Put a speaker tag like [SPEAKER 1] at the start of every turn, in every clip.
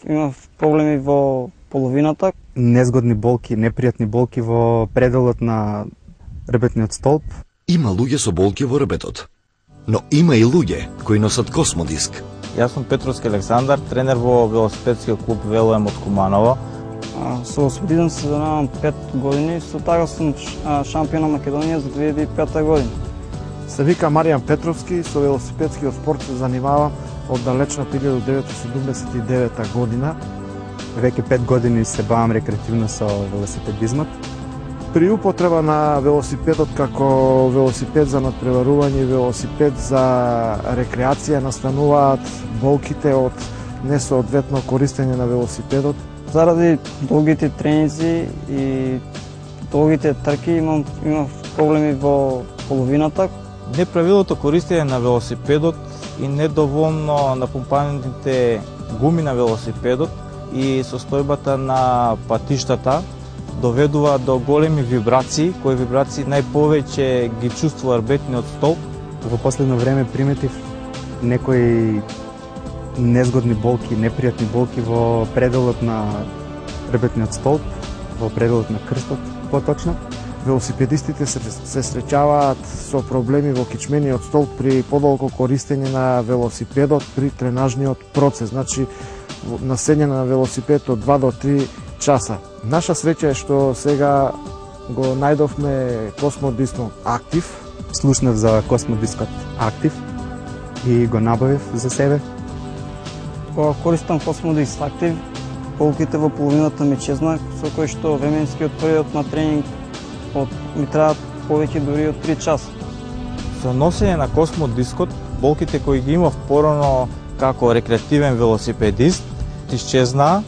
[SPEAKER 1] Имав проблеми во половината.
[SPEAKER 2] Незгодни болки, непријатни болки во пределот на ребетниот столб.
[SPEAKER 3] Има луѓе со болки во ребетот, но има и луѓе кои носат космодиск.
[SPEAKER 4] Јас сум Петровски Александар, тренер во велосипедскиот клуб ВЛМ од Куманово.
[SPEAKER 1] Со велосипедизам се занимавам 5 години, со тага сум шампион на Македонија за 2005 година.
[SPEAKER 5] Се вика Маријан Петровски, со велосипедскиот спорт се занимавам од далечната 1979 година.
[SPEAKER 2] Веќе 5 години се бавам рекреативно со велосипедизмот.
[SPEAKER 5] При употреба на велосипедот како велосипед за надпреварување и велосипед за рекреација настануваат болките од несоодветно користење на велосипедот.
[SPEAKER 1] Заради долгите тренинзи и долгите трки имав проблеми во половината.
[SPEAKER 4] Неправилното користење на велосипедот и недоволно напумпаните гуми на велосипедот и состојбата на патиштата доведува до големи вибрации, кои вибрации најповеќе ги чувствува рбетниот столб.
[SPEAKER 2] Во последно време приметив некои незгодни болки, непријатни болки во пределот на рбетниот столб, во пределот на крстот, поточно.
[SPEAKER 5] Велосипедистите се среќаваат со проблеми во кичмениот столб при подолго користење на велосипедот при тренажниот процес, значи на сење на велосипед од 2 до 3 часа. Наша среќа е што сега го најдовме космодискот Актив.
[SPEAKER 2] Слушнав за космодискот Актив и го набавив за себе.
[SPEAKER 1] Кога користам космодиск Актив, болките во половината ми чезна, со кој што временскиот период на тренинг ми траат повеќе дури од 3 часа.
[SPEAKER 4] Со носење на космодискот, болките кои ги имав порано како рекреативен велосипедист, исчезнаа.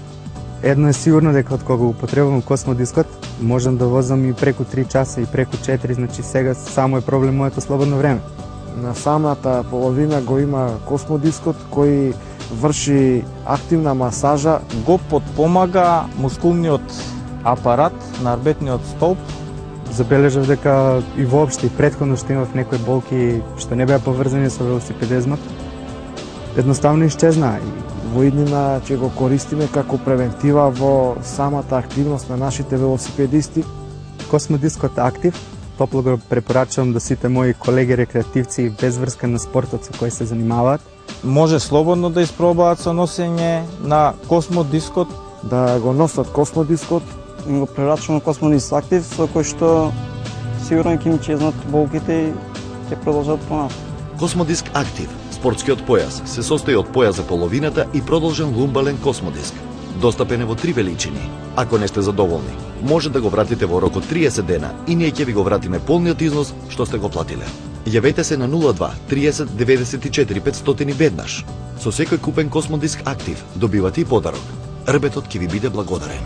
[SPEAKER 2] Едно е сигурно дека од кога употребувам космодискот, можам да возам и преку 3 часа и преку 4, значи сега само е проблем моето слободно време.
[SPEAKER 5] На самата половина го има космодискот кој врши активна масажа.
[SPEAKER 4] Го потпомага мускулниот апарат на рбетниот столб.
[SPEAKER 2] Забележав дека и воопште и претходно што имав некои болки што не беа поврзани со велосипедизмот, едноставно исчезнаа.
[SPEAKER 5] Во иднина ќе го користиме како превентива во самата активност на нашите велосипедисти.
[SPEAKER 2] Космодискот Актив топло го препорачувам до сите мои колеги рекреативци без врска на спортот со кој се занимаваат.
[SPEAKER 4] Може слободно да испробаат со носење на космодискот.
[SPEAKER 5] Да го носат космодискот.
[SPEAKER 1] Го препорачувам космодиск Актив, со кој што сигурно ќе ми чезнат болките и ќе продолжат понатаму.
[SPEAKER 3] Космодиск Актив, спортскиот појас, се состои од појас за половината и продолжен лумбален космодиск. Достапен е во 3 величини. Ако не сте задоволни, може да го вратите во рок од 30 дена и ние ќе ви го вратиме полниот износ што сте го платиле. Јавете се на 02 30 94 500 веднаш. Со секој купен космодиск Актив добивате и подарок. Рбетот ќе ви биде благодарен.